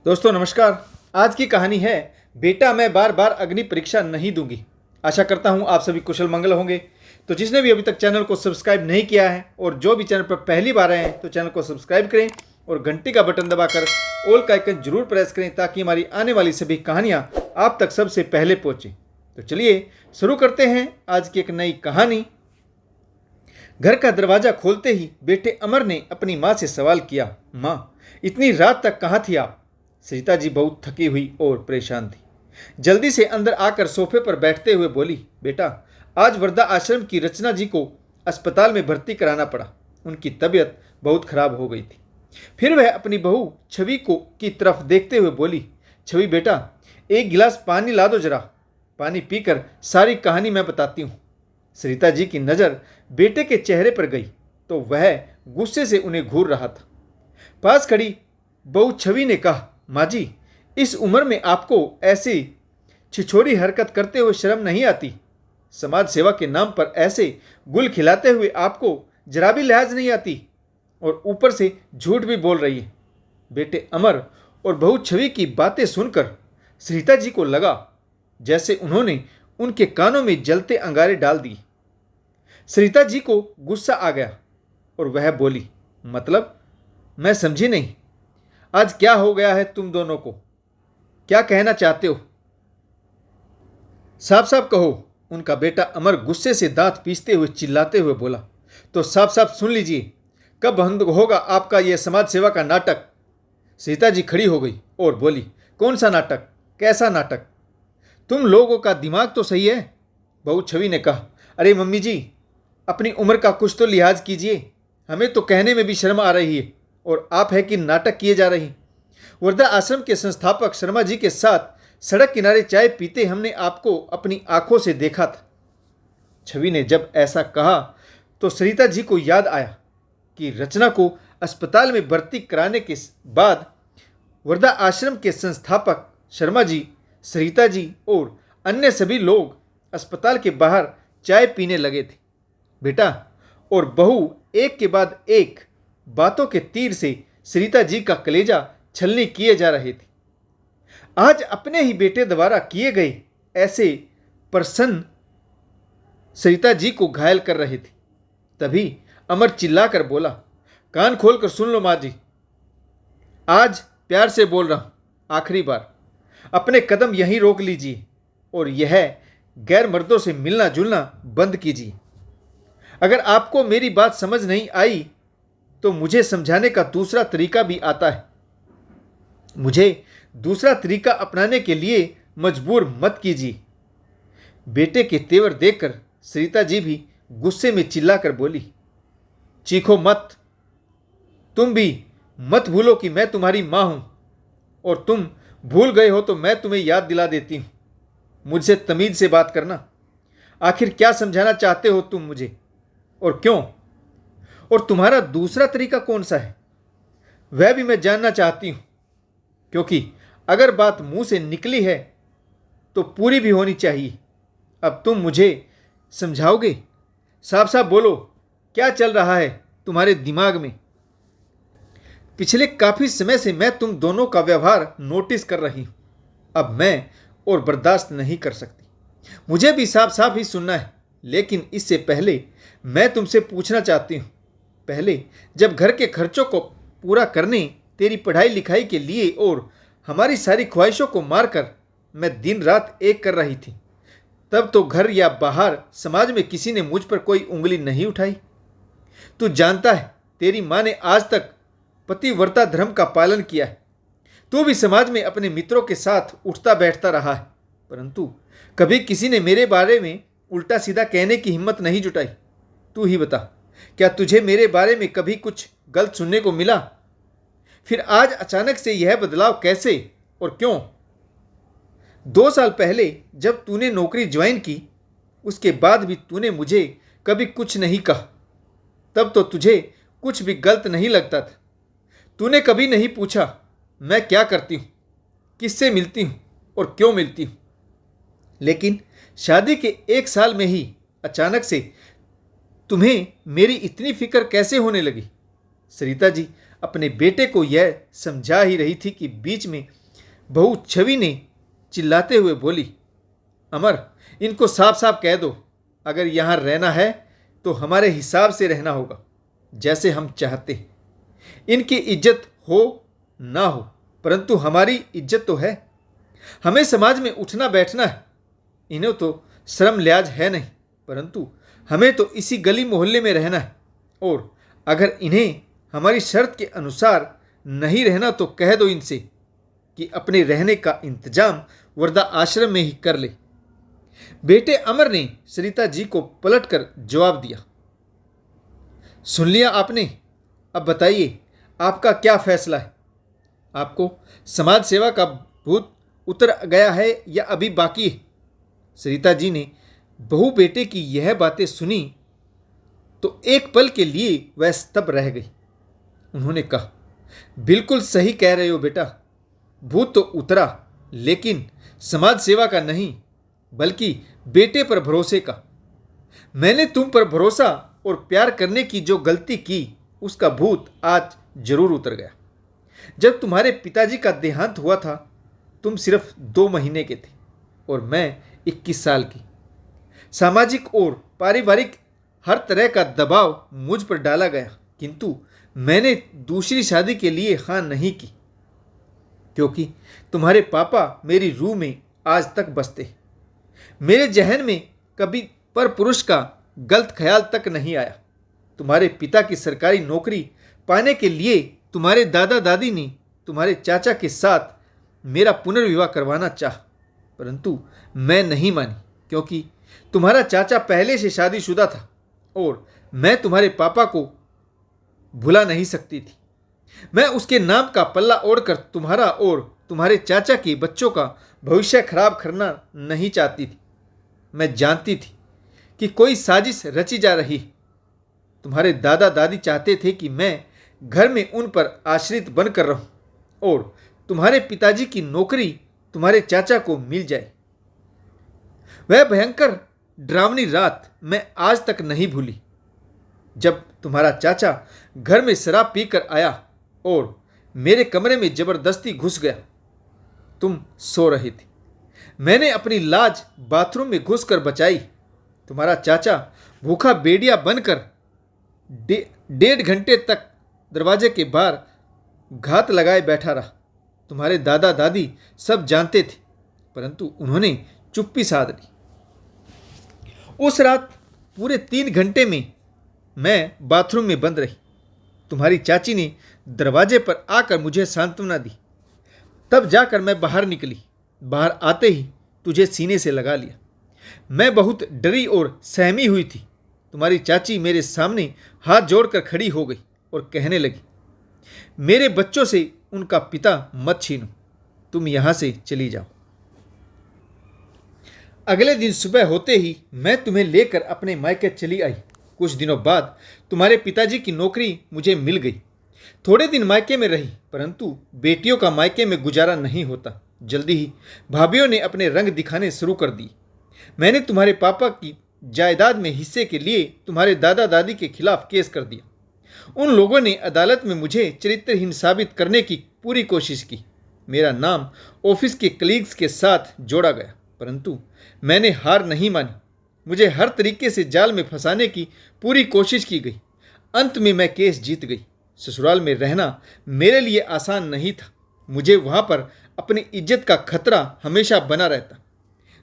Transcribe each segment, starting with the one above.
दोस्तों नमस्कार। आज की कहानी है बेटा मैं बार बार अग्नि परीक्षा नहीं दूंगी। आशा करता हूं आप सभी कुशल मंगल होंगे। तो जिसने भी अभी तक चैनल को सब्सक्राइब नहीं किया है और जो भी चैनल पर पहली बार आए हैं तो चैनल को सब्सक्राइब करें और घंटी का बटन दबाकर ऑल का आइकन जरूर प्रेस करें ताकि हमारी आने वाली सभी कहानियाँ आप तक सबसे पहले पहुँचें। तो चलिए शुरू करते हैं आज की एक नई कहानी। घर का दरवाजा खोलते ही बेटे अमर ने अपनी माँ से सवाल किया, माँ इतनी रात तक कहाँ थी आप? सरिता जी बहुत थकी हुई और परेशान थी। जल्दी से अंदर आकर सोफे पर बैठते हुए बोली, बेटा आज वृद्धा आश्रम की रचना जी को अस्पताल में भर्ती कराना पड़ा। उनकी तबीयत बहुत खराब हो गई थी। फिर वह अपनी बहू छवि को की तरफ देखते हुए बोली, छवि बेटा एक गिलास पानी ला दो जरा, पानी पीकर सारी कहानी मैं बताती हूँ। सरिता जी की नज़र बेटे के चेहरे पर गई तो वह गुस्से से उन्हें घूर रहा था। पास खड़ी बहू छवि ने कहा, माँ जी इस उम्र में आपको ऐसी छिछोरी हरकत करते हुए शर्म नहीं आती? समाज सेवा के नाम पर ऐसे गुल खिलाते हुए आपको जरा भी लिहाज नहीं आती और ऊपर से झूठ भी बोल रही है। बेटे अमर और बहू छवि की बातें सुनकर सरिता जी को लगा जैसे उन्होंने उनके कानों में जलते अंगारे डाल दिए। सरिता जी को गुस्सा आ गया और वह बोली, मतलब मैं समझी नहीं, आज क्या हो गया है तुम दोनों को? क्या कहना चाहते हो? साफ साफ कहो। उनका बेटा अमर गुस्से से दांत पीसते हुए चिल्लाते हुए बोला, तो साफ साफ सुन लीजिए, कब बंद होगा आपका यह समाज सेवा का नाटक? सीता जी खड़ी हो गई और बोली, कौन सा नाटक? कैसा नाटक? तुम लोगों का दिमाग तो सही है। बहू छवि ने कहा, अरे मम्मी जी अपनी उम्र का कुछ तो लिहाज कीजिए, हमें तो कहने में भी शर्म आ रही है और आप है कि नाटक किए जा रही। वृद्धा आश्रम के संस्थापक शर्मा जी के साथ सड़क किनारे चाय पीते हमने आपको अपनी आंखों से देखा था। छवि ने जब ऐसा कहा तो सरिता जी को याद आया कि रचना को अस्पताल में भर्ती कराने के बाद वृद्धा आश्रम के संस्थापक शर्मा जी, सरिता जी और अन्य सभी लोग अस्पताल के बाहर चाय पीने लगे थे। बेटा और बहू एक के बाद एक बातों के तीर से सरिता जी का कलेजा छलनी किए जा रहे थे। आज अपने ही बेटे द्वारा किए गए ऐसे प्रश्न सरिता जी को घायल कर रहे थे। तभी अमर चिल्लाकर बोला, कान खोलकर सुन लो माँ जी, आज प्यार से बोल रहा हूं, आखिरी बार अपने कदम यहीं रोक लीजिए और यह गैर मर्दों से मिलना जुलना बंद कीजिए। अगर आपको मेरी बात समझ नहीं आई तो मुझे समझाने का दूसरा तरीका भी आता है। मुझे दूसरा तरीका अपनाने के लिए मजबूर मत कीजिए। बेटे के तेवर देखकर सरिता जी भी गुस्से में चिल्लाकर बोली, चीखो मत। तुम भी मत भूलो कि मैं तुम्हारी माँ हूं और तुम भूल गए हो तो मैं तुम्हें याद दिला देती हूं। मुझसे तमीज से बात करना। आखिर क्या समझाना चाहते हो तुम मुझे और क्यों? और तुम्हारा दूसरा तरीका कौन सा है वह भी मैं जानना चाहती हूं, क्योंकि अगर बात मुंह से निकली है तो पूरी भी होनी चाहिए। अब तुम मुझे समझाओगे? साफ साफ बोलो, क्या चल रहा है तुम्हारे दिमाग में? पिछले काफी समय से मैं तुम दोनों का व्यवहार नोटिस कर रही हूं। अब मैं और बर्दाश्त नहीं कर सकती। मुझे भी साफ साफ ही सुनना है, लेकिन इससे पहले मैं तुमसे पूछना चाहती हूं, पहले जब घर के खर्चों को पूरा करने, तेरी पढ़ाई लिखाई के लिए और हमारी सारी ख्वाहिशों को मारकर मैं दिन रात एक कर रही थी, तब तो घर या बाहर समाज में किसी ने मुझ पर कोई उंगली नहीं उठाई। तू जानता है तेरी माँ ने आज तक पतिव्रता धर्म का पालन किया है। तू भी समाज में अपने मित्रों के साथ उठता बैठता रहा है, परंतु कभी किसी ने मेरे बारे में उल्टा सीधा कहने की हिम्मत नहीं जुटाई। तू ही बता, क्या तुझे मेरे बारे में कभी कुछ गलत सुनने को मिला? फिर आज अचानक से यह बदलाव कैसे और क्यों? 2 साल पहले जब तूने नौकरी ज्वाइन की उसके बाद भी तूने मुझे कभी कुछ नहीं कहा। तब तो तुझे कुछ भी गलत नहीं लगता था। तूने कभी नहीं पूछा मैं क्या करती हूँ, किससे मिलती हूँ और क्यों मिलती हूँ। लेकिन शादी के 1 साल में ही अचानक से तुम्हें मेरी इतनी फिक्र कैसे होने लगी? सरिता जी अपने बेटे को यह समझा ही रही थी कि बीच में बहू छवि ने चिल्लाते हुए बोली, अमर, इनको साफ साफ कह दो, अगर यहाँ रहना है तो हमारे हिसाब से रहना होगा, जैसे हम चाहते हैं। इनकी इज्जत हो ना हो, परंतु हमारी इज्जत तो है। हमें समाज में उठना बैठना है। इन्हें तो शर्म लिहाज है नहीं, परंतु हमें तो इसी गली मोहल्ले में रहना है, और अगर इन्हें हमारी शर्त के अनुसार नहीं रहना तो कह दो इनसे कि अपने रहने का इंतजाम वृद्धा आश्रम में ही कर ले। बेटे अमर ने सरिता जी को पलटकर जवाब दिया, सुन लिया आपने? अब बताइए आपका क्या फैसला है? आपको समाज सेवा का भूत उतर गया है या अभी बाकी है? सरिता जी ने बहू बेटे की यह बातें सुनी तो एक पल के लिए वह स्तब्ध रह गई। उन्होंने कहा, बिल्कुल सही कह रहे हो बेटा, भूत तो उतरा, लेकिन समाज सेवा का नहीं, बल्कि बेटे पर भरोसे का। मैंने तुम पर भरोसा और प्यार करने की जो गलती की, उसका भूत आज जरूर उतर गया। जब तुम्हारे पिताजी का देहांत हुआ था, तुम सिर्फ 2 महीने के थे और मैं 21 साल की। सामाजिक और पारिवारिक हर तरह का दबाव मुझ पर डाला गया, किंतु मैंने दूसरी शादी के लिए हाँ नहीं की, क्योंकि तुम्हारे पापा मेरी रूह में आज तक बसते हैं। मेरे जहन में कभी पर पुरुष का गलत ख्याल तक नहीं आया। तुम्हारे पिता की सरकारी नौकरी पाने के लिए तुम्हारे दादा दादी ने तुम्हारे चाचा के साथ मेरा पुनर्विवाह करवाना चाहा, परंतु मैं नहीं मानी, क्योंकि तुम्हारा चाचा पहले से शादीशुदा था और मैं तुम्हारे पापा को भुला नहीं सकती थी। मैं उसके नाम का पल्ला ओढ़कर तुम्हारा और तुम्हारे चाचा के बच्चों का भविष्य खराब करना नहीं चाहती थी। मैं जानती थी कि कोई साजिश रची जा रही। तुम्हारे दादा दादी चाहते थे कि मैं घर में उन पर आश्रित बनकर रहूं और तुम्हारे पिताजी की नौकरी तुम्हारे चाचा को मिल जाए। वह भयंकर डरावनी रात मैं आज तक नहीं भूली, जब तुम्हारा चाचा घर में शराब पीकर आया और मेरे कमरे में जबरदस्ती घुस गया। तुम सो रही थी। मैंने अपनी लाज बाथरूम में घुसकर बचाई। तुम्हारा चाचा भूखा बेडिया बनकर 1.5 घंटे तक दरवाजे के बाहर घात लगाए बैठा रहा। तुम्हारे दादा दादी सब जानते थे, परंतु उन्होंने चुप्पी साध ली। उस रात पूरे 3 घंटे में मैं बाथरूम में बंद रही। तुम्हारी चाची ने दरवाजे पर आकर मुझे सांत्वना दी। तब जाकर मैं बाहर निकली। बाहर आते ही तुझे सीने से लगा लिया। मैं बहुत डरी और सहमी हुई थी। तुम्हारी चाची मेरे सामने हाथ जोड़कर खड़ी हो गई और कहने लगी, मेरे बच्चों से उनका पिता मत छीनो, तुम यहाँ से चली जाओ। अगले दिन सुबह होते ही मैं तुम्हें लेकर अपने मायके चली आई। कुछ दिनों बाद तुम्हारे पिताजी की नौकरी मुझे मिल गई। थोड़े दिन मायके में रही, परंतु बेटियों का मायके में गुजारा नहीं होता। जल्दी ही भाभीयों ने अपने रंग दिखाने शुरू कर दिए। मैंने तुम्हारे पापा की जायदाद में हिस्से के लिए तुम्हारे दादा दादी के खिलाफ केस कर दिया। उन लोगों ने अदालत में मुझे चरित्रहीन साबित करने की पूरी कोशिश की। मेरा नाम ऑफिस के कलीग्स के साथ जोड़ा गया, परंतु मैंने हार नहीं मानी। मुझे हर तरीके से जाल में फंसाने की पूरी कोशिश की गई। अंत में मैं केस जीत गई। ससुराल में रहना मेरे लिए आसान नहीं था। मुझे वहाँ पर अपनी इज्जत का खतरा हमेशा बना रहता।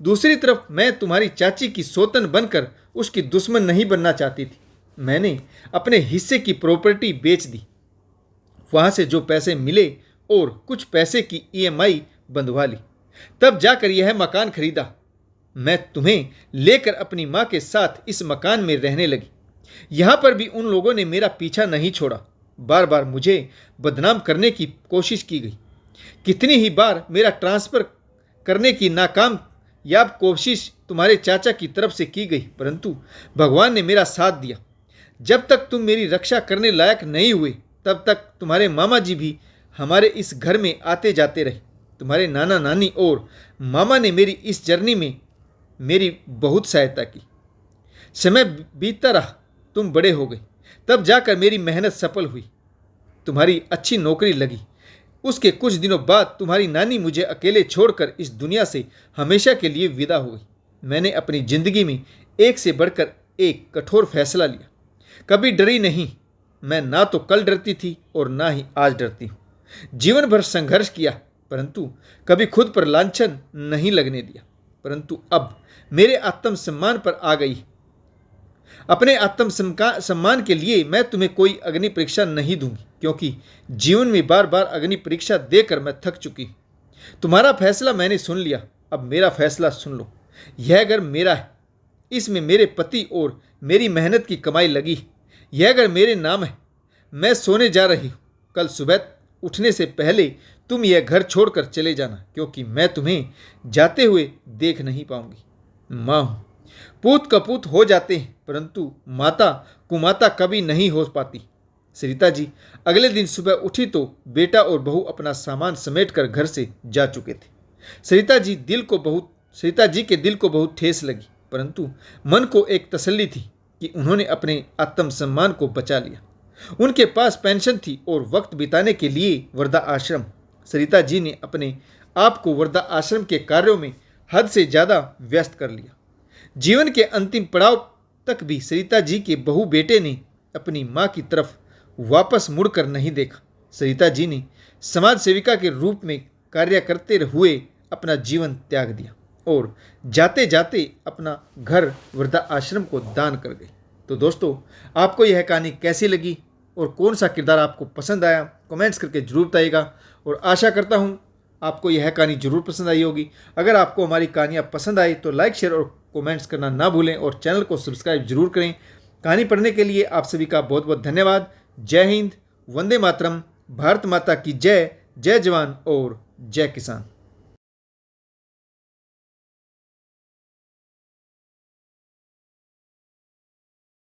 दूसरी तरफ मैं तुम्हारी चाची की सौतन बनकर उसकी दुश्मन नहीं बनना चाहती थी। मैंने अपने हिस्से की प्रॉपर्टी बेच दी। वहाँ से जो पैसे मिले और कुछ पैसे की EMI बंधवा ली। तब जाकर यह मकान खरीदा। मैं तुम्हें लेकर अपनी माँ के साथ इस मकान में रहने लगी। यहाँ पर भी उन लोगों ने मेरा पीछा नहीं छोड़ा। बार बार मुझे बदनाम करने की कोशिश की गई। कितनी ही बार मेरा ट्रांसफ़र करने की नाकामयाब कोशिश तुम्हारे चाचा की तरफ से की गई, परंतु भगवान ने मेरा साथ दिया। जब तक तुम मेरी रक्षा करने लायक नहीं हुए, तब तक तुम्हारे मामा जी भी हमारे इस घर में आते जाते रहे। तुम्हारे नाना नानी और मामा ने मेरी इस जर्नी में मेरी बहुत सहायता की। समय बीतता रहा, तुम बड़े हो गए, तब जाकर मेरी मेहनत सफल हुई। तुम्हारी अच्छी नौकरी लगी। उसके कुछ दिनों बाद तुम्हारी नानी मुझे अकेले छोड़कर इस दुनिया से हमेशा के लिए विदा हो गई। मैंने अपनी ज़िंदगी में एक से बढ़कर एक कठोर फैसला लिया। कभी डरी नहीं। मैं ना तो कल डरती थी और ना ही आज डरती हूँ। जीवन भर संघर्ष किया, परंतु कभी खुद पर लांछन नहीं लगने दिया। परंतु अब मेरे आत्मसम्मान पर आ गई। अपने आत्मसम्मान के लिए मैं तुम्हें कोई अग्नि परीक्षा नहीं दूंगी, क्योंकि जीवन में बार बार अग्नि परीक्षा देकर मैं थक चुकी हूँ। तुम्हारा फैसला मैंने सुन लिया, अब मेरा फैसला सुन लो। यह घर मेरा है, इसमें मेरे पति और मेरी मेहनत की कमाई लगी। यह घर मेरे नाम है। मैं सोने जा रही हूँ। कल सुबह उठने से पहले तुम यह घर छोड़कर चले जाना, क्योंकि मैं तुम्हें जाते हुए देख नहीं पाऊंगी। माँ हूँ, पूत कपूत हो जाते हैं, परंतु माता कुमाता कभी नहीं हो पाती। सरिता जी अगले दिन सुबह उठी तो बेटा और बहू अपना सामान समेटकर घर से जा चुके थे। सरिता जी के दिल को बहुत ठेस लगी, परंतु मन को एक तसल्ली थी कि उन्होंने अपने आत्मसम्मान को बचा लिया। उनके पास पेंशन थी और वक्त बिताने के लिए वर्धा आश्रम। सरिता जी ने अपने आप को वर्धा आश्रम के कार्यों में हद से ज़्यादा व्यस्त कर लिया। जीवन के अंतिम पड़ाव तक भी सरिता जी के बहू बेटे ने अपनी माँ की तरफ वापस मुड़कर नहीं देखा। सरिता जी ने समाज सेविका के रूप में कार्य करते हुए अपना जीवन त्याग दिया और जाते जाते अपना घर वर्धा आश्रम को दान कर गई। तो दोस्तों, आपको यह कहानी कैसी लगी और कौन सा किरदार आपको पसंद आया, कमेंट्स करके जरूर बताइएगा। और आशा करता हूँ आपको यह कहानी जरूर पसंद आई होगी। अगर आपको हमारी कहानियाँ पसंद आई तो लाइक, शेयर और कमेंट्स करना ना भूलें और चैनल को सब्सक्राइब जरूर करें। कहानी पढ़ने के लिए आप सभी का बहुत बहुत धन्यवाद। जय हिंद, वंदे मातरम, भारत माता की जय। जय जवान और जय किसान।